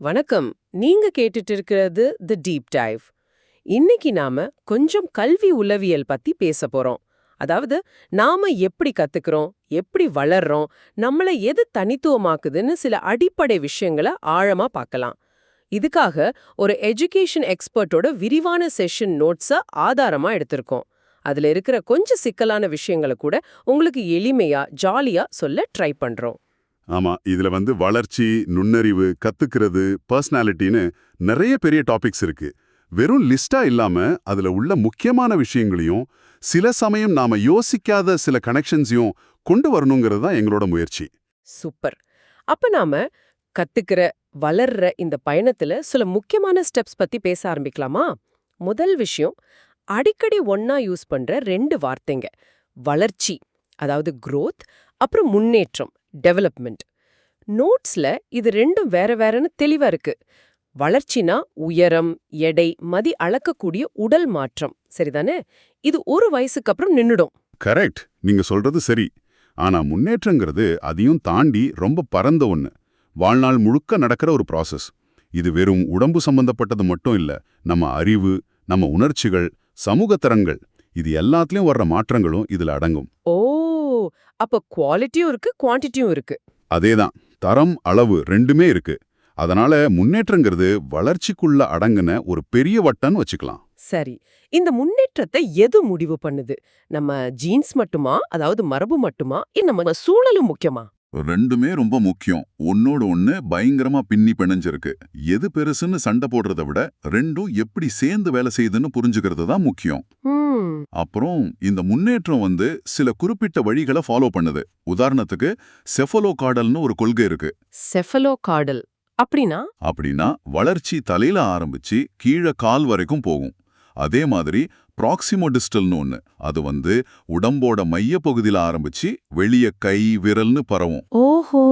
வணக்கம். நீங்க கேட்டுட்டு இருக்கிறது தி டீப் டைவ். இன்னைக்கு நாம கொஞ்சம் கல்வி உளவியல் பத்தி பேச போறோம். அதாவது நாம எப்படி கத்துக்கிறோம், எப்படி வளர்றோம், நம்மள எது தனித்துவமாக்குதுன்னு சில அடிப்படை விஷயங்களை ஆழமா பார்க்கலாம். இதுக்காக ஒரு எஜுகேஷன் எக்ஸ்பர்ட்டோட விரிவான செஷன் நோட்ஸ ஆதாரமா எடுத்திருக்கோம். அதுல இருக்கிற கொஞ்சம் சிக்கலான விஷயங்களை கூட உங்களுக்கு எளிமையா ஜாலியா சொல்ல ட்ரை பண்றோம். ஆமா, இதுல வளர்ச்சி, நுண்ணறிவு, கத்துக்கிறது, பர்சனாலிட்டின்னு நிறைய பெரிய டாபிக்ஸ் இருக்கு. வெறும் லிஸ்டா இல்லாம அதுல உள்ள முக்கியமான விஷயங்களையும் சில சமயம் நாம யோசிக்காத சில கனெக்ஷன்ஸையும் கொண்டு வரணுங்கிறது தான் எங்களோட முயற்சி. சூப்பர். அப்ப நாம கத்துக்கிற, வளர்ற இந்த பயணத்துல சில முக்கியமான ஸ்டெப்ஸ் பத்தி பேச ஆரம்பிக்கலாமா? முதல் விஷயம், அடிக்கடி ஒண்ணா யூஸ் பண்ற ரெண்டு வார்த்தைங்க. வளர்ச்சி, அதாவது growth, அப்புறம் முன்னேற்றம், டெவலப்மெண்ட். நோட்ஸ்ல இது ரெண்டும் வேற வேறன்னு தெளிவா இருக்கு. வளர்ச்சினா உயரம், எடை, மதி அளக்கக்கூடிய உடல் மாற்றம், சரிதானே? இது ஒரு வயசுக்கு அப்புறம் நின்னுடும். கரெக்ட், நீங்க சொல்றது சரி. ஆனா முன்னேற்றங்கிறது அதையும் தாண்டி ரொம்ப பரந்த ஒண்ணு. வாழ்நாள் முழுக்க நடக்கிற ஒரு ப்ராசஸ். இது வெறும் உடம்பு சம்பந்தப்பட்டது மட்டும் இல்ல. நம்ம அறிவு, நம்ம உணர்ச்சிகள், சமூக தரங்கள், இது எல்லாத்துலயும் வர்ற மாற்றங்களும் இதுல அடங்கும். ஓ, அப்ப குவாலிட்டியும் இருக்கு, குவான்டிட்டியும் இருக்கு. அதேதான், தரம், அளவு ரெண்டுமே இருக்கு. அதனால முன்னேற்றங்கிறது வளர்ச்சிக்குள்ள அடங்குன ஒரு பெரிய வட்டன்னு வச்சுக்கலாம். சரி, இந்த முன்னேற்றத்தை எது முடிவு பண்ணுது? நம்ம ஜீன்ஸ் மட்டுமா, அதாவது மரபு மட்டுமா, இல்ல நம்ம சூழலும் முக்கியமா? ரெண்டுமே ரொம்ப முக்கியம். ஒன்னோட ஒண்ணு பயங்கரமா பின்னி பிணைஞ்சிருக்கு. எது பெருசுன்னு சண்டை போடுறத விட ரெண்டும் எப்படி சேர்ந்து வேலை செய்யுதுன்னு புரிஞ்சுக்கிறது தான் முக்கியம். அப்புறம் இந்த முன்னேற்றம் சில குறிப்பிட்ட வழிகளை ஃபாலோ பண்ணுது. உதாரணத்துக்கு செஃபலோகார்டல்னு ஒரு கொள்கை இருக்கு. செஃபலோகார்டல் அப்படின்னா வளர்ச்சி தலையில ஆரம்பிச்சு கீழே கால் வரைக்கும் போகும். அதே மாதிரி ப்ராக்சிமோடிஸ்டல்னு ஒண்ணு. அது உடம்போட மைய பகுதியில ஆரம்பிச்சு வெளிய கை, விரல்னு பரவும். ஓஹோ,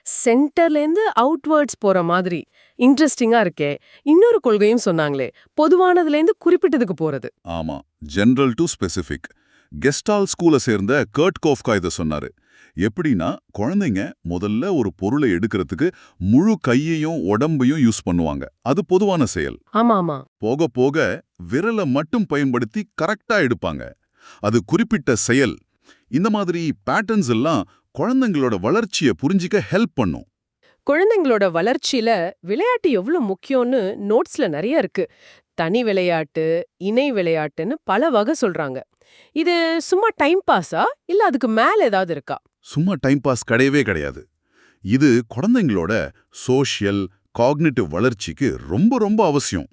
சென்டர்லேருந்து அவுட்வர்ட்ஸ் போற மாதிரி. இன்ட்ரெஸ்டிங்கா இருக்கே. இன்னொரு கொள்கையும் சொன்னாங்களே, பொதுவானதுலேருந்து குறிப்பிட்டதுக்கு போறது. ஆமா, ஜெனரல் டு ஸ்பெசிபிக். கெஸ்டால் ஸ்கூலை சேர்ந்த கர்ட் கோஃப்கா இதை சொன்னாரு. எப்படின்னா, குழந்தைங்க முதல்ல ஒரு பொருளை எடுக்கிறதுக்கு முழு கையையும் உடம்பையும் யூஸ் பண்ணுவாங்க. அது பொதுவான செயல். ஆமா. போக போக விரலை மட்டும் பயன்படுத்தி கரெக்டா எடுப்பாங்க. அது குறிப்பிட்ட செயல். இந்த மாதிரி பேட்டர்ன்ஸ் எல்லாம் குழந்தைங்களோட வளர்ச்சியை புரிஞ்சிக்க ஹெல்ப் பண்ணும். குழந்தைங்களோட வளர்ச்சியில விளையாட்டு எவ்வளவு முக்கியம்னு நோட்ஸ்ல நிறைய இருக்கு. தனி விளையாட்டு, இணை விளையாட்டுன்னு பல வகை சொல்றாங்க. இது சும்மா டைம் பாஸா, இல்ல அதுக்கு மேல ஏதாவது இருக்கா? சும்மா டைம் பாஸ் கிடையவே கிடையாது. இது குழந்தைங்களோட சோஷியல், காக்னிட்டிவ் வளர்ச்சிக்கு ரொம்ப ரொம்ப அவசியம்.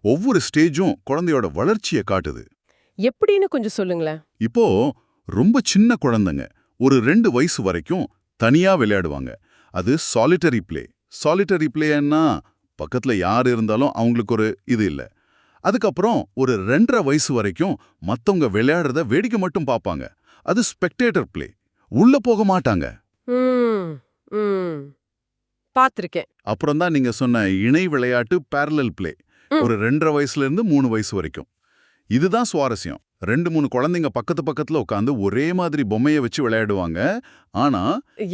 ஒவ்வொரு ஸ்டேஜும் குழந்தையோட வளர்ச்சியை காட்டுது. எப்படின்னு கொஞ்சம் சொல்லுங்களேன். இப்போ ரொம்ப சின்ன குழந்தைங்க ஒரு 2 வயசு வரைக்கும் தனியா விளையாடுவாங்க. அது சாலிட்டரி பிளே. சாலிட்டரி பிளேன்னா பக்கத்துல யார் இருந்தாலும் அவங்களுக்கு ஒரு இது இல்ல. அதுக்கப்புறம் ஒரு 2.5 வயசு வரைக்கும் மத்தவங்க விளையாடுறத வேடிக்கை மட்டும் பார்ப்பாங்க. அது ஸ்பெக்டேட்டர் பிளே. உள்ள போக மாட்டாங்க. பாத்திருக்கேன். அப்புறம் தான் நீங்க சொன்ன இணை விளையாட்டு, பேரலல் பிளே. ஒரு 2.5 வயசுல இருந்து 3 வயசு வரைக்கும். இதுதான் சுவாரஸ்யம். 2-3 குழந்தைங்க பக்கத்துல உட்காந்து ஒரே மாதிரி பொம்மையை வச்சு விளையாடுவாங்க. ஆனா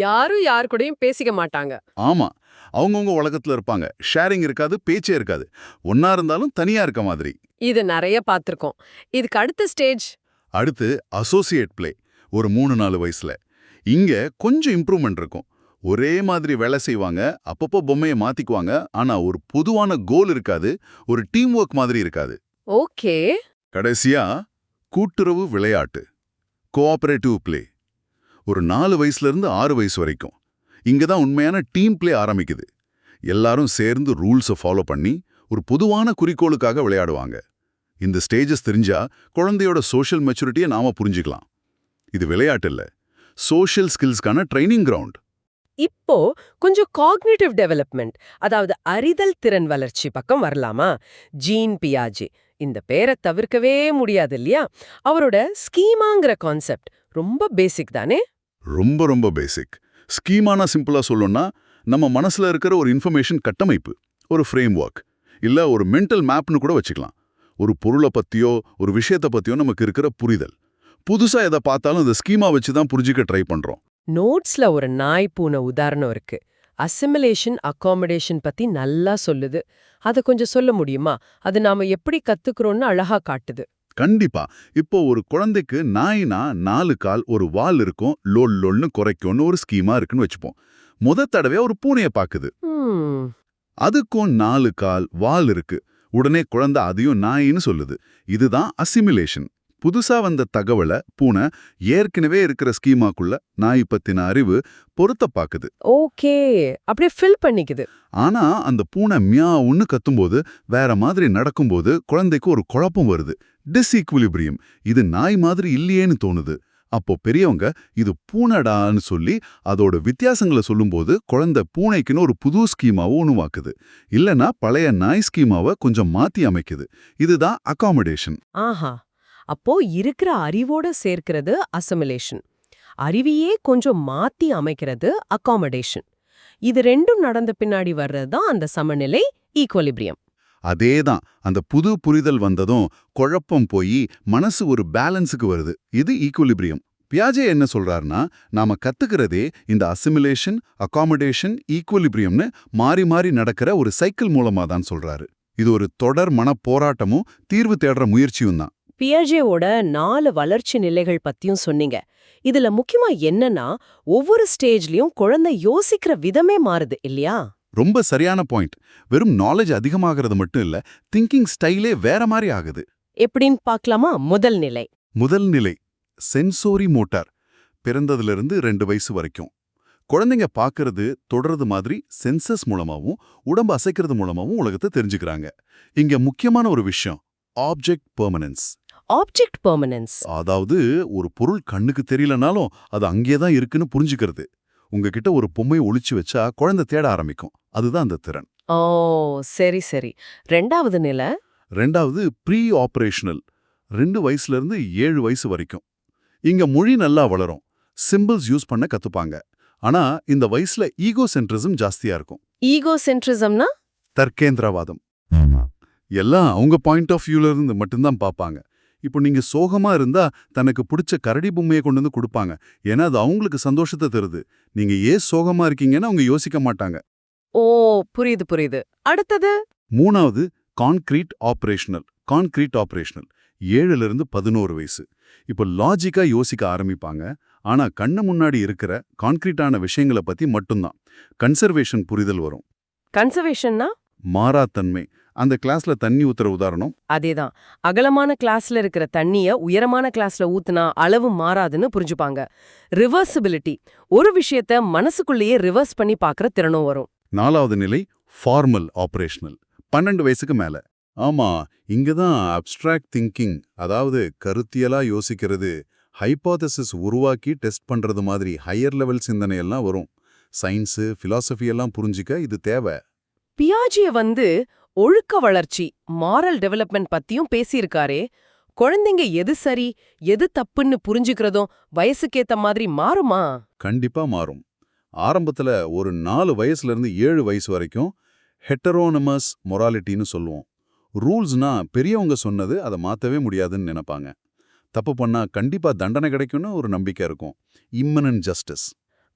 யாரும் யாரு கூடயும் பேசிக்க மாட்டாங்க. ஆமா, அவங்கவுங்க உலகத்துல இருப்பாங்க. ஷேரிங் இருக்காது, பேச்சே இருக்காது. ஒன்னா இருந்தாலும் தனியா இருக்க மாதிரி. இது நிறைய பாத்திருக்கோம். இதுக்கு அடுத்த ஸ்டேஜ்? அடுத்து அசோசியேட் பிளே. ஒரு 3-4 வயசுல. இங்க கொஞ்சம் இம்ப்ரூவ்மெண்ட் இருக்கும். ஒரே மாதிரி வேலை செய்வாங்க, அப்பப்போ பொம்மையை மாத்திக்குவாங்க. ஆனா ஒரு பொதுவான கோல் இருக்காது, ஒரு டீம் ஒர்க் மாதிரி இருக்காது. ஓகே. கடைசியா கூட்டுறவு விளையாட்டு, கோஆபரேட்டிவ் பிளே. ஒரு 4 வயசுல இருந்து 6 வயசு வரைக்கும். இங்கதான் உண்மையான டீம் பிளே ஆரம்பிக்குது. எல்லாரும் சேர்ந்து ரூல்ஸை ஃபாலோ பண்ணி ஒரு பொதுவான குறிக்கோளுக்காக விளையாடுவாங்க. இந்த ஸ்டேஜஸ் தெரிஞ்சா குழந்தையோட சோஷியல் மெச்சூரிட்டியை நாம புரிஞ்சுக்கலாம். இது விளையாட்டு இல்ல, சோஷியல் ஸ்கில்ஸ்க்கான ட்ரைனிங் கிரவுண்ட். இப்போ கொஞ்சம் காக்னிட்டிவ் டெவலப்மெண்ட், அதாவது அறிதல் திறன் வளர்ச்சி பக்கம் வரலாமா? ஜீன் பியாஜே, இந்த பேரை தவிர்க்கவே முடியாது இல்லையா? அவரோட ஸ்கீமாங்கிற கான்செப்ட் ரொம்ப பேசிக் தானே? ரொம்ப ரொம்ப பேசிக். ஸ்கீமானா சிம்பிளா சொல்லணும்னா, நம்ம மனசுல இருக்கிற ஒரு இன்ஃபர்மேஷன் கட்டமைப்பு, ஒரு ஃப்ரேம் ஒர்க், இல்ல ஒரு மென்டல் மேப்னு கூட வச்சுக்கலாம். ஒரு பொருளை பத்தியோ ஒரு விஷயத்தை பத்தியோ நமக்கு இருக்கிற புரிதல். புதுசா எதை பார்த்தாலும் இந்த ஸ்கீமா வச்சு தான் புரிஞ்சிக்க ட்ரை பண்றோம். நோட்ஸ்ல ஒரு நாய் பூனை உதாரணம் இருக்கு. அசிமிலேஷன் அகாமடேஷன் பத்தி நல்லா சொல்லுது. அத கொஞ்சம் சொல்ல முடியுமா? அது நாம எப்படி கத்துக்கிறோம்னு அழகா காட்டுது. கண்டிப்பா. இப்போ ஒரு குழந்தைக்கு நாய்னா 4 கால், ஒரு வால் இருக்கும், லொல் லொல்னு குறைக்கும்னு ஒரு ஸ்கீமா இருக்குன்னு வச்சுப்போம். தடவையா ஒரு பூனைய பாக்குது. ம். அதுக்கும் 4 கால், வால் இருக்கு. உடனே குழந்தை அதையும் நாயின்னு சொல்லுது. இதுதான் அசிமிலேஷன். புதுசா வந்த தகவல பூனை ஏற்கனவே இருக்கிற ஸ்கீமாக்குள்ள நாய் பத்தின அறிவு பொருத்த பாக்குது. ஓகே. அப்படியே ஃபில் பண்ணிக்குது. ஆனா அந்த பூனை மியாவுன்னு கத்தும்போது, வேற மாதிரி நடக்கும்போது குழந்தைக்கு ஒரு குழப்பம் வருது. டிஸ்ஈக்விலிபிரியம். இது நாய் மாதிரி இல்லையேன்னு தோணுது. அப்போ பெரியவங்க இது பூனைடான்னு சொல்லி அதோட வித்தியாசங்களை சொல்லும்போது குழந்தை பூனைக்குன்னு ஒரு புது ஸ்கீமாவை உருவாக்குது. இல்லனா பழைய நாய் ஸ்கீமாவை கொஞ்சம் மாத்தி அமைக்குது. இதுதான் அகாமடேஷன். ஆஹா. அப்போ இருக்கிற அறிவோட சேர்க்கிறது அசிமிலேஷன். அறிவியே கொஞ்சம் மாத்தி அமைக்கிறது அகாமடேஷன். இது ரெண்டும் நடந்த பின்னாடி வர்றது தான் அந்த சமநிலை, ஈக்குவலிபிரியம். அதேதான். அந்த புது புரிதல் வந்ததும் குழப்பம் போய் மனசு ஒரு பேலன்ஸுக்கு வருது. இது ஈக்குவலிபிரியம். பியாஜே என்ன சொல்றாருன்னா, நாம கத்துக்கிறதே இந்த அசிமிலேஷன், அகாமடேஷன், ஈக்குவலிபிரியம்னு மாறி மாறி நடக்கிற ஒரு சைக்கிள் மூலமா தான் சொல்றாரு. இது ஒரு தொடர் மன போராட்டமும் தீர்வு தேடுற முயற்சியும் தான். பியாஜேவோட 4 வளர்ச்சி நிலைகள் பத்தியும் சொன்னீங்க. இதுல முக்கியமா என்னன்னா, ஒவ்வொரு ஸ்டேஜ்லயும் குழந்தை யோசிக்கிற விதமே மாறுது இல்லையா? ரொம்ப சரியான பாயிண்ட். வெறும் நாலேஜ் அதிகமாகிறது மட்டும் இல்ல, திங்கிங் ஸ்டைலே வேற மாதிரி ஆகுது. எப்படின்னு பார்க்கலாமா? முதல் நிலை. முதல் நிலை சென்சோரி மோட்டார். பிறந்ததிலிருந்து 2 வயசு வரைக்கும் குழந்தைங்க பார்க்கறது, தொடறது மாதிரி சென்சஸ் மூலமாவும் உடம்பு அசைக்கிறது மூலமாவும் உலகத்தை தெரிஞ்சுக்கிறாங்க. இங்க முக்கியமான ஒரு விஷயம், ஆப்ஜெக்ட் பெர்மனன்ஸ். Object permanence. அதாவது ஒரு பொருள் கண்ணுக்கு தெரியலனாலும் அது அங்கேதான் இருக்குன்னு புரிஞ்சுக்கிறது. உங்ககிட்ட ஒரு பொம்மையை ஒளிச்சு வச்சா குழந்தை தேட ஆரம்பிக்கும். அதுதான் அந்த திறன். ஓ, சரி சரி. ரெண்டாவது நிலை. ரெண்டாவது ப்ரீ ஆபரேஷனல். 2 வயசுல இருந்து 7 வயசு வரைக்கும். இங்க மொழி நல்லா வளரும். சிம்பிள்ஸ் யூஸ் பண்ண கத்துப்பாங்க. ஆனா இந்த வயசுல ஈகோ சென்ட்ரிசம் ஜாஸ்தியா இருக்கும். ஈகோ சென்ட்ரிசம்னா? தர்க்கேந்திரவாதம். எல்லாம் அவங்க பாயிண்ட் ஆஃப் வியூல இருந்து மட்டும்தான் பார்ப்பாங்க. இப்போ நீங்க சோகமா இருந்தா தனக்கு பிடிச்ச கரடி பொம்மையை கொண்டு வந்து கொடுப்பாங்க. ஏன்னா அது அவங்களுக்கு சந்தோஷத்தை தருது. நீங்க ஏன் சோகமா இருக்கீங்கன்னு அவங்க யோசிக்க மாட்டாங்க. ஓ, புரியுது புரியுது. அடுத்தது? மூணாவது கான்கிரீட் ஆபரேஷனல். 7ல இருந்து 11 வயசு. இப்போ லாஜிக்கா யோசிக்க ஆரம்பிப்பாங்க. ஆனா கண்ணு முன்னாடி இருக்கிற கான்கிரீட்டான விஷயங்களை பத்தி மட்டும்தான். கன்சர்வேஷன் புரிதல் வரும். கன்சர்வேஷன்னா? மாறாத்தன்மை. அந்த கிளாஸ்ல தண்ணி ஊத்துற உதாரணம். அதேதான். அகலமான கிளாஸ்ல இருக்கிற தண்ணிய உயரமான கிளாஸ்ல ஊத்துனா அளவு மாறாதுன்னு புரிஞ்சுப்பாங்க. ரிவர்சிபிலிட்டி. ஒரு விஷயத்த மனசுக்குள்ளேயே ரிவர்ஸ் பண்ணி பார்க்கற திறனும் வரும். 4வது நிலை ஃபார்மல் ஆபரேஷனல். 12 வயசுக்கு மேல. ஆமா, இங்கதான் அப்ஸ்ட்ராக்ட் திங்கிங், அதாவது கருத்தியலா யோசிக்கிறது, ஹைபோதசிஸ் உருவாக்கி டெஸ்ட் பண்றது மாதிரி ஹையர் லெவல் சிந்தனை எல்லாம் வரும். சயின்ஸு, பிலாசபி எல்லாம் புரிஞ்சிக்க இது தேவை. பியாஜே ஒழுக்க வளர்ச்சி, மாரல் டெவலப்மெண்ட் பத்தியும் பேசியிருக்காரே. குழந்தைங்க எது சரி எது தப்புன்னு புரிஞ்சுக்கிறதும் வயசுக்கேத்த மாதிரி மாறுமா? கண்டிப்பா மாறும். ஆரம்பத்துல ஒரு 4 வயசுல இருந்து 7 வயசு வரைக்கும் ஹெட்டரோனமஸ் மொராலிட்டின்னு சொல்லுவோம். ரூல்ஸ்னா பெரியவங்க சொன்னது அதை மாத்தவே முடியாதுன்னு நினைப்பாங்க. தப்பு பண்ணா கண்டிப்பா தண்டனை கிடைக்கும்னு ஒரு நம்பிக்கை இருக்கும். இம்மனன்ட் ஜஸ்டிஸ்.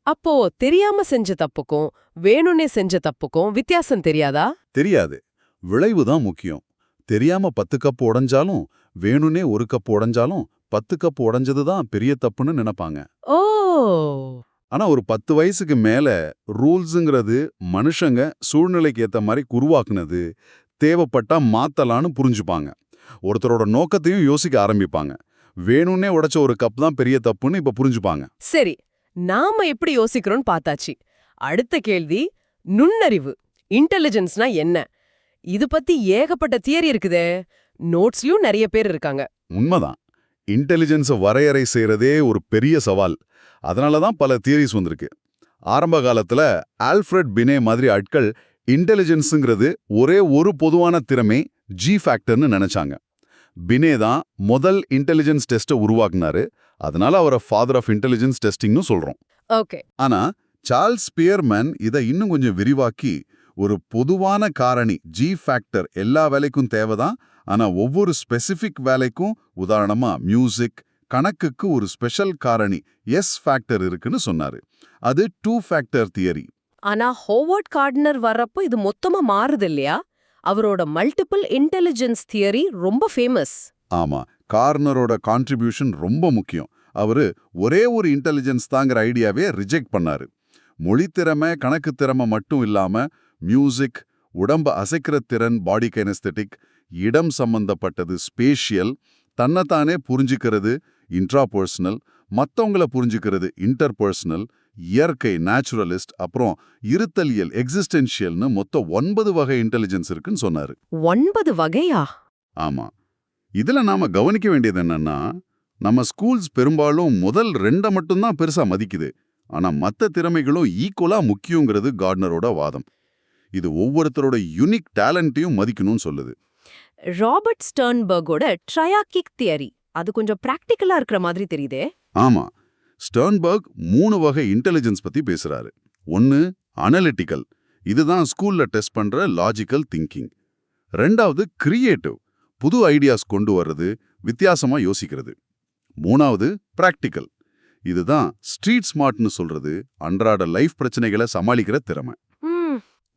அப்போ தெரியாம செஞ்ச தப்புக்கும் வேணும்னே செஞ்ச தப்புக்கும் வித்தியாசம் தெரியாதா? தெரியாது. விளைவு தான் முக்கியம். தெரியாம 10 கப் உடைஞ்சாலும், வேணும்னே 1 கப் உடைஞ்சாலும் 10 கப் உடைஞ்சது தான் பெரிய தப்புன்னு நினைப்பாங்க. ஓ, ஆனா ஒரு 10 வயசுக்கு மேல ரூல்ஸுங்கிறது மனுஷங்க சூழ்நிலைக்கு ஏத்த மாதிரி உருவாக்குனது, தேவைப்பட்டா மாத்தலான்னு புரிஞ்சுப்பாங்க. ஒருத்தரோட நோக்கத்தையும் யோசிக்க ஆரம்பிப்பாங்க. வேணும்னே உடைச்ச ஒரு கப் தான் பெரிய தப்புன்னு இப்ப புரிஞ்சுப்பாங்க. சரி. நாம எப்படி யோசிக்கிறோம்னு பார்த்தாச்சு. அடுத்த கேள்வி, நுண்ணறிவு, இன்டெலிஜென்ஸ்னா என்ன? இது பத்தி ஏகப்பட்ட தியரி இருக்குதே. நோட்ஸ்லயும் நிறைய பேர் இருக்காங்க. உண்மைதான். இன்டெலிஜென்ஸை வரையறை செய்யறதே ஒரு பெரிய சவால். அதனால தான் பல தியரிஸ் வந்திருக்கு. ஆரம்ப காலத்துல ஆல்ஃபிரட் பினே மாதிரி ஆட்கள் இன்டெலிஜென்ஸுங்கிறது ஒரே ஒரு பொதுவான திறமை, ஜி ஃபேக்டர்னு நினைச்சாங்க. பினே தான் முதல் இன்டெலிஜென்ஸ் டெஸ்ட்டை உருவாக்குனாரு. அதனால அவரை ஃபாதர் ஆஃப் இன்டெலிஜென்ஸ் டெஸ்டிங்னு சொல்றோம். ஓகே. ஆனா சார்ல்ஸ் பியர்மேன் இதை இன்னும் கொஞ்சம் விரிவாக்கி, ஒரு பொதுவான காரணி ஜி ஃபேக்டர் எல்லா வேலைக்கும் தேவைதான், ஆனா ஒவ்வொரு ஸ்பெசிஃபிக் வேலைக்கும், உதாரணமா மியூசிக், கணக்குக்கு ஒரு ஸ்பெஷல் காரணி எஸ் ஃபேக்டர் இருக்குன்னு சொன்னாரு. அது 2 ஃபேக்டர் தியரி. ஆனா ஹோவர்ட் கார்ட்னர் வர்றப்போ இது மொத்தமா மாறுது இல்லையா? அவரோட மல்டிபிள் இன்டெலிஜென்ஸ் தியரி ரொம்ப ஃபேமஸ். ஆமா, கார்னரோட கான்ட்ரிபியூஷன் ரொம்ப முக்கியம். அவரு ஒரே ஒரு இன்டெலிஜென்ஸ் தாங்கிற ஐடியாவே ரிஜெக்ட் பண்ணாரு. மொழித்திறமை, கணக்கு திறமை மட்டும் இல்லாம மியூசிக், உடம்ப அசைக்கிற திறன், பாடி கைனஸ்தெட்டிக், இடம் சம்பந்தப்பட்டது, ஸ்பேஷியல், தன்னைத்தானே புரிஞ்சுக்கிறது, இன்ட்ராபர்சனல், மத்தவங்கள புரிஞ்சுக்கிறது, இன்டர்பர்சனல், இயற்கை, நேச்சுரலிஸ்ட், அப்புறம் இருத்தலியல், எக்ஸிஸ்டென்ஷியல்னு மொத்தம் 9 வகை இன்டெலிஜென்ஸ் இருக்குன்னு சொன்னாரு. 9 வகையா? ஆமா. இதுல நாம கவனிக்க வேண்டியது என்னன்னா, நம்ம ஸ்கூல்ஸ் பெரும்பாலும் முதல் 2 மட்டும்தான் பெருசா மதிக்குது. ஆனா மத்த திறமைகளும் ஈக்குவலா முக்கியங்கிறது கார்ட்னரோட வாதம். இது ஒவ்வொருத்தரோட யூனிக் டேலண்ட்டையும் மதிக்கணும்னு சொல்லுது. ராபர்ட் ஸ்டர்ன்பர்கோட ட்ரையார்கிக் தியரி அது கொஞ்சம் பிராக்டிக்கலா இருக்கிற மாதிரி தெரியுதே. ஆமா, ஸ்டர்ன்பர்க் 3 வகை இன்டெலிஜென்ஸ் பத்தி பேசுறாரு. 1 அனலிட்டிக்கல், இதுதான் ஸ்கூல்ல டெஸ்ட் பண்ற லாஜிக்கல் திங்கிங். 2வது கிரியேட்டிவ், புது ஐடியாஸ் கொண்டு வர்றது, வித்தியாசமா யோசிக்கிறது. 3வது பிராக்டிக்கல், இதுதான் ஸ்ட்ரீட் ஸ்மார்ட்னு சொல்றது, அன்றாட லைஃப் பிரச்சனைகளை சமாளிக்கிற திறமை.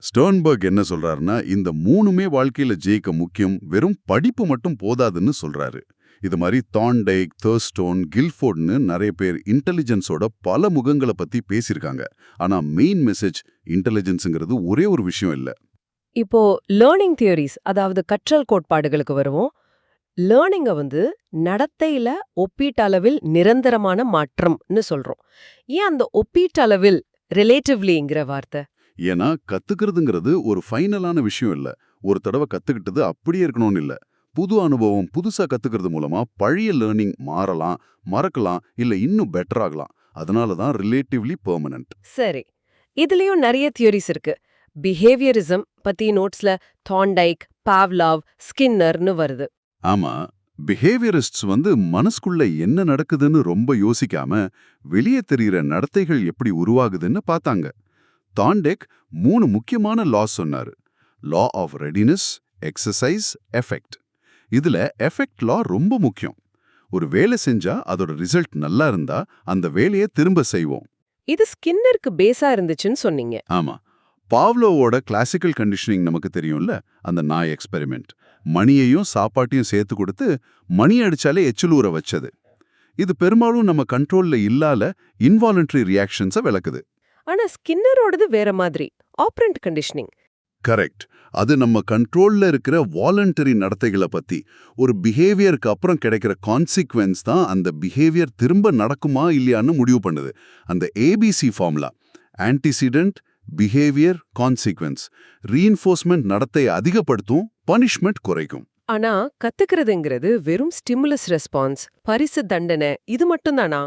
ஸ்டர்ன்பர்க் என்ன சொல்றாருன்னா, இந்த 3மே வாழ்க்கையில ஜெயிக்க முக்கியம், வெறும் படிப்பு மட்டும் போதாதுன்னு சொல்றாரு. இது மாதிரி தார்ன்டைக், தர்ஸ்டோன், கில்ஃபோர்ட்னு நிறைய பேர் இன்டெலிஜென்ஸோட பல முகங்களை பத்தி பேசியிருக்காங்க. ஆனா மெயின் மெசேஜ் இன்டெலிஜென்ஸ்ங்கிறது ஒரே ஒரு விஷயம் இல்ல. இப்போ லேர்னிங் தியரிஸ், அதாவது கற்றல் கோட்பாடுகளுக்கு வருவோம். லேர்னிங்க நடத்தையில ஒப்பீட்டளவில் நிரந்தரமான மாற்றம்னு சொல்றோம். ஏன் அந்த ஒப்பீட்டளவில், ரிலேட்டிவ்லிங்கிற வார்த்தை? ஏன்னா கத்துக்கிறதுங்கிறது ஒரு ஃபைனலான விஷயம் இல்ல. ஒரு தடவை கத்துக்கிட்டது அப்படியே இருக்கணும்னு இல்ல. புது அனுபவம், புதுசா கத்துக்கிறது மூலமா பழைய லேர்னிங் மாறலாம், மறக்கலாம், இல்ல இன்னும் பெட்டர் ஆகலாம். அதனால தான் ரிலேட்டிவ்லி பெர்மனன்ட். சரி, இதுலயும் நிறைய தியரிஸ் இருக்கு. பிஹேவியரிசம் பத்தி நோட்ஸ்ல தார்ன்டைக், பாவ்லாவ், ஸ்கின்னர்னு வருது. ஆமா, பிஹேவியரிஸ்ட்ஸ் மனசுக்குள்ள என்ன நடக்குதுன்னு ரொம்ப யோசிக்காம வெளியே தெரிகிற நடத்தைகள் எப்படி உருவாகுதுன்னு பார்த்தாங்க. தார்ன்டைக் 3 முக்கியமான லாஸ் சொன்னாரு. Law of readiness, exercise, effect. இதுல எஃபெக்ட் லா ரொம்ப முக்கியம். ஒரு வேலை செஞ்சா அதோட ரிசல்ட் நல்லா இருந்தா அந்த வேலையை திரும்ப செய்வோம். இது ஸ்கின்னருக்கு பேஸா இருந்துச்சுன்னு சொன்னீங்க. ஆமா, பாவ்லோவோட கிளாசிக்கல் கண்டிஷனிங் நமக்கு தெரியும்ல, அந்த நாய் எக்ஸ்பெரிமெண்ட். மணியையும் சாப்பாட்டையும் சேர்த்து கொடுத்து மணி அடிச்சாலே எச்சிலூற வச்சது. இது பெரும்பாலும் நம்ம கண்ட்ரோல்ல இல்லாத இன்வாலண்டரி ரியாக்ஷன்ஸை விளக்குது. ஆனா ஸ்கின்னரோடது வேற மாதிரி, ஆப்ரண்ட் கண்டிஷனிங். கரெக்ட். அது நம்ம கண்ட்ரோல்ல இருக்கிற வாலண்டரி நடத்தைகளை பத்தி. ஒரு பிஹேவியருக்கு அப்புறம் கிடைக்கிற கான்சிக்வென்ஸ் தான் அந்த பிஹேவியர் திரும்ப நடக்குமா இல்லையான்னு முடிவு பண்ணுது. அந்த ABC formula, antecedent, behaviour, consequence. Reinforcement நடத்தையை அதிகப்படுத்தும், பனிஷ்மெண்ட் குறைக்கும். ஆனா கத்துக்கிறதுங்கிறது வெறும் ஸ்டிமுலஸ் ரெஸ்பான்ஸ், பரிசு தண்டனை, இது மட்டும்தானா?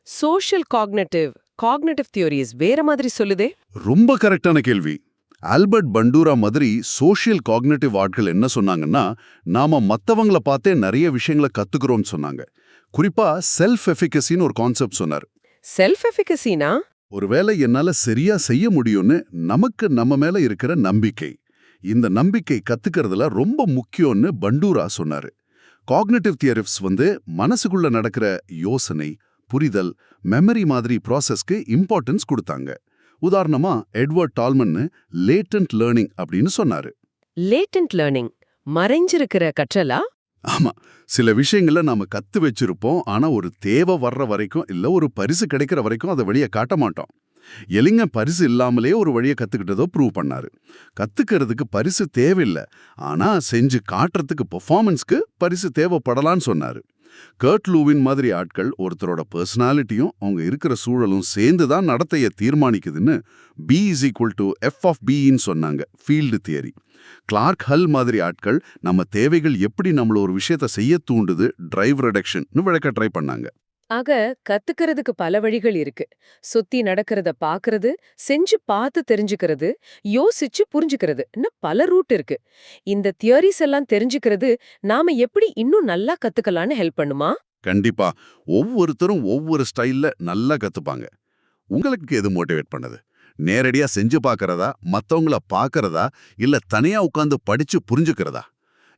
சோஷியல் காக்னிட்டிவ் தியோரிஸ் வேற மாதிரி சொல்லுதே. ரொம்ப கரெக்டான கேள்வி. ஆல்பர்ட் பண்டூரா மாதிரி சோஷியல் காக்னிட்டிவ் ஆட்கள் என்ன சொன்னாங்கன்னா, நாம மத்தவங்கள பார்த்தே நிறைய விஷயங்களை கத்துக்கிறோம்னு சொன்னாங்க. குறிப்பா செல்ஃப் எஃபிகசின்னு ஒரு கான்செப்ட் சொன்னார். செல்ஃப் எஃபிகசினா? ஒருவேளை என்னால சரியா செய்ய முடியும்னு நமக்கு நம்ம மேல இருக்கிற நம்பிக்கை. இந்த நம்பிக்கை கத்துக்கிறதுல ரொம்ப முக்கியம்னு பண்டூரா சொன்னாரு. காக்னிட்டிவ் தியரிஸ் மனசுக்குள்ள நடக்கிற யோசனை, புரிதல், மெமரி மாதிரி ப்ராசஸ்க்கு இம்பார்ட்டன்ஸ் கொடுத்தாங்க. உதாரணமா எட்வர்ட் டால்மன் லேட்டன்ட் லேர்னிங் அப்படின்னு சொன்னாரு. லேட்டன்ட் லேர்னிங், மறைஞ்சிருக்கிற கற்றலா? ஆமா, சில விஷயங்களை நாம கத்து வச்சிருப்போம், ஆனா ஒரு தேவை வர்ற வரைக்கும் இல்ல ஒரு பரிசு கிடைக்கிற வரைக்கும் அதை வெளியே காட்ட மாட்டோம். எலிங்க பரிசு இல்லாமலே ஒரு வழியை கத்துக்கிட்டதோ ப்ரூவ் பண்ணாரு. கத்துக்கிறதுக்கு பரிசு தேவையில்லை, ஆனா செஞ்சு காட்டுறதுக்கு பெர்ஃபார்மன்ஸ்க்கு பரிசு தேவைப்படலான்னு சொன்னாரு. கர்ட் லூவின் மாதிரி ஆட்கள் ஒருத்தரோட பர்சனாலிட்டியும் அவங்க இருக்கிற சூழலும் சேர்ந்து தான் நடத்தைய தீர்மானிக்குதுன்னு B=F(b)ன்னு சொன்னாங்க, ஃபீல்டு தியரி. கிளார்க் ஹல் மாதிரி ஆட்கள் நம்ம தேவைகள் எப்படி நம்மள ஒரு விஷயத்த செய்ய தூண்டுது, டிரைவ் ரிடக்ஷன் விளக்க ட்ரை பண்ணாங்க. ஆக கத்துக்கிறதுக்கு பல வழிகள் இருக்கு. சுத்தி நடக்கிறத பாக்குறது, செஞ்சு பார்த்து தெரிஞ்சுக்கிறது, யோசிச்சு புரிஞ்சுக்கிறது, இன்னும் பல ரூட் இருக்கு. இந்த தியரிஸ் எல்லாம் தெரிஞ்சுக்கிறது நாம எப்படி இன்னும் நல்லா கத்துக்கலான்னு ஹெல்ப் பண்ணுமா? கண்டிப்பா. ஒவ்வொருத்தரும் ஒவ்வொரு ஸ்டைல்ல நல்லா கத்துப்பாங்க. உங்களுக்கு எது மோட்டிவேட் பண்ணுது? நேரடியா செஞ்சு பார்க்கறதா, மத்தவங்கள பார்க்கறதா, இல்ல தனியா உட்கார்ந்து படிச்சு புரிஞ்சுக்கிறதா?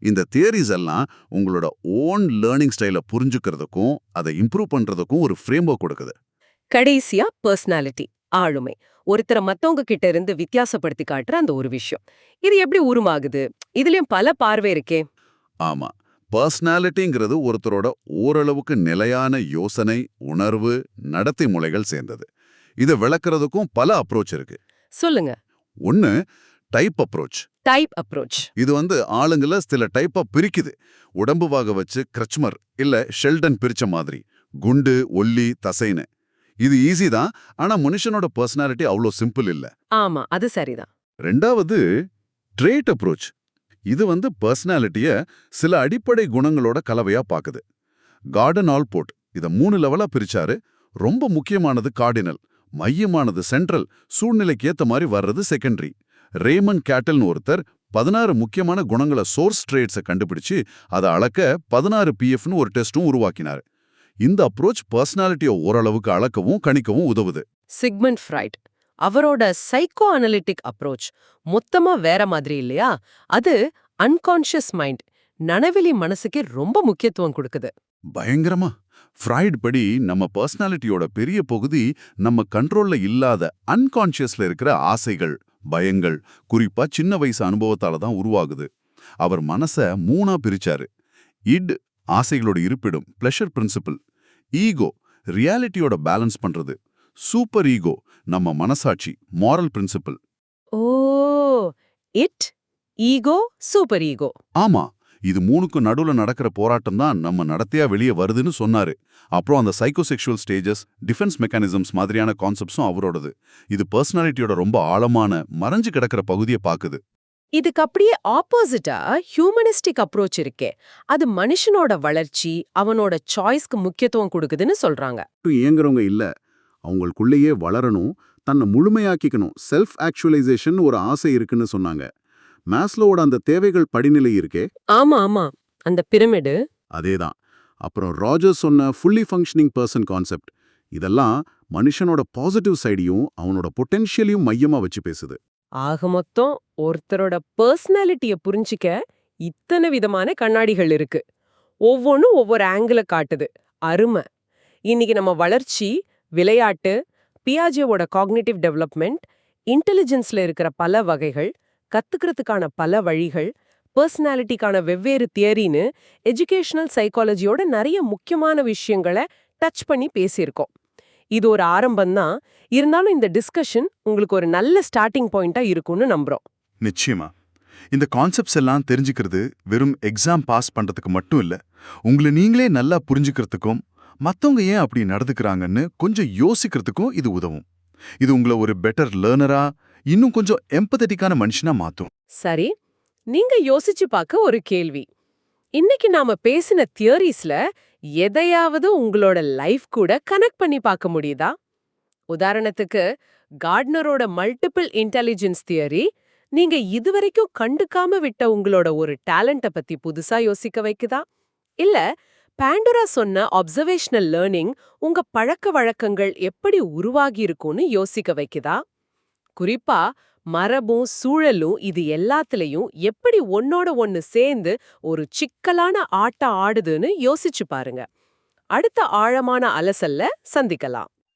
இந்த தியரிஸ் எல்லாம் உங்களோட ஓன் லேர்னிங் ஸ்டைலை புரிஞ்சுக்கிறதுக்கும் அதை இம்ப்ரூவ் பண்றதுக்கும் ஒரு ஃப்ரேம்வொர்க் கொடுக்குது. கடைசியா பர்சனாலிட்டி, ஆளுமை. ஒருத்தரை மத்தவங்க கிட்ட இருந்து வித்தியாசப்படுத்தி காட்டுற அந்த ஒரு விஷயம். இது எப்படி உருமாகுது? இதுலயும் பல பார்வை இருக்கே. ஆமா. பர்சனாலிட்டிங்கிறது ஒருத்தரோட ஓரளவுக்கு நிலையான யோசனை, உணர்வு, நடத்தை முறைகள் சேர்ந்தது. இதை விளக்குறதுக்கும் பல அப்ரோச் இருக்கு. சொல்லுங்க. ஒன்னு டைப் அப்ரோச். Type approach. இது ஆளுங்கள சில டைப்பா பிரிக்குது. உடம்பு வாக வச்சு கிரச்மர் இல்ல ஷெல்டன் பிரிச்ச மாதிரி குண்டு, ஒல்லி, தசைன்னு. இது ஈஸி தான், ஆனா மனுஷனோட பர்சனாலிட்டி அவ்வளோ சிம்பிள் இல்ல. ஆமா, அது சரிதான். ரெண்டாவது ட்ரேட் அப்ரோச். இது பர்சனாலிட்டிய சில அடிப்படை குணங்களோட கலவையா பாக்குது. கார்டன் ஆல்போர்ட் இத 3 லெவலா பிரிச்சாரு. ரொம்ப முக்கியமானது கார்டினல், மையமானது சென்ட்ரல், சூழ்நிலைக்கு ஏத்த மாதிரி வர்றது செகண்டரி. ரேமன் கேட்டல்னு ஒருத்தர் 16 முக்கியமான குணங்கள சோர்ஸ் ட்ரேட்ஸை கண்டுபிடிச்சு அதை அளக்க 16 PFன்னு ஒரு டெஸ்டும் உருவாக்கினார். இந்த அப்ரோச் பர்சனாலிட்டியை ஓரளவுக்கு அளக்கவும் கணிக்கவும் உதவுது. சிக்மண்ட் ஃப்ராய்ட் அவரோட சைக்கோ அனலிட்டிக் அப்ரோச் மொத்தமா வேற மாதிரி இல்லையா? அது அன்கான்ஷியஸ் மைண்ட், நனவெளி மனசுக்கே ரொம்ப முக்கியத்துவம் கொடுக்குது. பயங்கரமா. ஃப்ராய்ட் படி நம்ம பர்சனாலிட்டியோட பெரிய பகுதி நம்ம கண்ட்ரோல்ல இல்லாத அன்கான்ஷியஸ்ல இருக்கிற ஆசைகள், பயங்கள், குறிப்பா சின்ன வயசு அனுபவத்தால தான் உருவாகுது. அவர் மனச 3ஆ பிரிச்சாரு. இட் ஆசைகளோட இருப்பிடம், பிளஷர் பிரின்சிபிள். ஈகோ ரியாலிட்டியோட பேலன்ஸ் பண்றது. சூப்பர் ஈகோ நம்ம மனசாட்சி, moral principle. Oh, id, ego, super ego. ஆமா, இது 3க்கும் நடுவுல நடக்கிற போராட்டம் தான் நம்ம நடத்தையா வெளியே வருதுன்னு சொன்னாரு. அப்புறம் அந்த சைக்கோசெக்சுவல் ஸ்டேஜஸ், டிஃபென்ஸ் மெக்கானிசம்ஸ் மாதிரியான கான்செப்ட்ஸும் அவரோடது. இது பர்சனாலிட்டியோட ரொம்ப ஆழமான, மறைஞ்சு கிடக்கிற பகுதியை பாக்குது. இதுக்கு அப்படியே ஆப்போசிட்டா ஹியூமனிஸ்டிக் அப்ரோச் இருக்கே, அது மனுஷனோட வளர்ச்சி, அவனோட சாய்ஸ்க்கு முக்கியத்துவம் கொடுக்குதுன்னு சொல்றாங்க. இயங்குறவங்க இல்ல, அவங்களுக்குள்ளேயே வளரணும், தன்னை முழுமையாக்கிக்கணும், செல்ஃப் ஆக்சுவலைசேஷன் ஒரு ஆசை இருக்குன்னு சொன்னாங்க. மாஸ்லோவோட அந்த தேவைகள் படிநிலை இருக்கே. ஆமா ஆமா, அந்த பிரமிடு. அதேதான். அப்புறம் ராஜர்ஸ் சொன்ன ஃபுல்லி ஃபங்க்ஷனிங் பர்சன் கான்செப்ட். இதெல்லாம் மனுஷனோட பாசிட்டிவ் சைடையும் அவனோட பொட்டென்ஷியலையும் மையமா வச்சு பேசுது. ஆக மொத்தம் ஒருத்தரோட பர்சனாலிட்டிய புரிஞ்சிக்க இத்தனை விதமான கண்ணாடிகள் இருக்கு. ஒவ்வொன்றும் ஒவ்வொரு ஆங்கிள காட்டுது. அருமை. இன்னைக்கு நம்ம வளர்ச்சி, விளையாட்டு, பியாஜேவோட காக்னிட்டிவ் டெவலப்மெண்ட், இன்டெலிஜென்ஸ்ல இருக்கிற பல வகைகள், கத்துக்கிறதுக்கான பல வழிகள், பர்சனாலிட்டிக்கான வெவ்வேறு தியரின்னு எஜுகேஷனல் சைக்காலஜியோட நிறைய முக்கியமான விஷயங்களை டச் பண்ணி பேசியிருக்கோம். இது ஒரு ஆரம்பம்தான். இருந்தாலும் இந்த டிஸ்கஷன் உங்களுக்கு ஒரு நல்ல ஸ்டார்டிங் பாயிண்டா இருக்கும்னு நம்புறோம். நிச்சயமா. இந்த கான்செப்ட்ஸ் எல்லாம் தெரிஞ்சுக்கிறது வெறும் எக்ஸாம் பாஸ் பண்றதுக்கு மட்டும் இல்ல, உங்களை நீங்களே நல்லா புரிஞ்சுக்கிறதுக்கும் மத்தவங்க ஏன் அப்படி நடந்துக்கிறாங்கன்னு கொஞ்சம் யோசிக்கிறதுக்கும் இது உதவும். இது உங்களை ஒரு பெட்டர் லேர்னரா, இன்னும் கொஞ்சம் எம்பதட்டிக்கான மனுஷனா மாத்தும். சரி, நீங்க யோசிச்சு பார்க்க ஒரு கேள்வி. இன்னைக்கு நாம பேசின தியரிஸ்ல எதையாவது உங்களோட லைஃப் கூட கனெக்ட் பண்ணி பார்க்க முடியுதா? உதாரணத்துக்கு கார்ட்னரோட மல்டிபிள் இன்டெலிஜென்ஸ் தியரி நீங்க இதுவரைக்கும் கண்டுக்காம விட்ட உங்களோட ஒரு டேலண்ட பத்தி புதுசா யோசிக்க வைக்குதா? இல்ல பாண்டோரா சொன்ன அப்சர்வேஷனல் லேர்னிங் உங்க பழக்க வழக்கங்கள் எப்படி உருவாகி இருக்கும்னு யோசிக்க வைக்குதா? குறிப்பா மரபும் சூழலும் இது எல்லாத்துலயும் எப்படி ஒன்னோட ஒன்னு சேர்ந்து ஒரு சிக்கலான ஆட்டம் ஆடுதுன்னு யோசிச்சு பாருங்க. அடுத்த ஆழமான அலசல்ல சந்திக்கலாம்.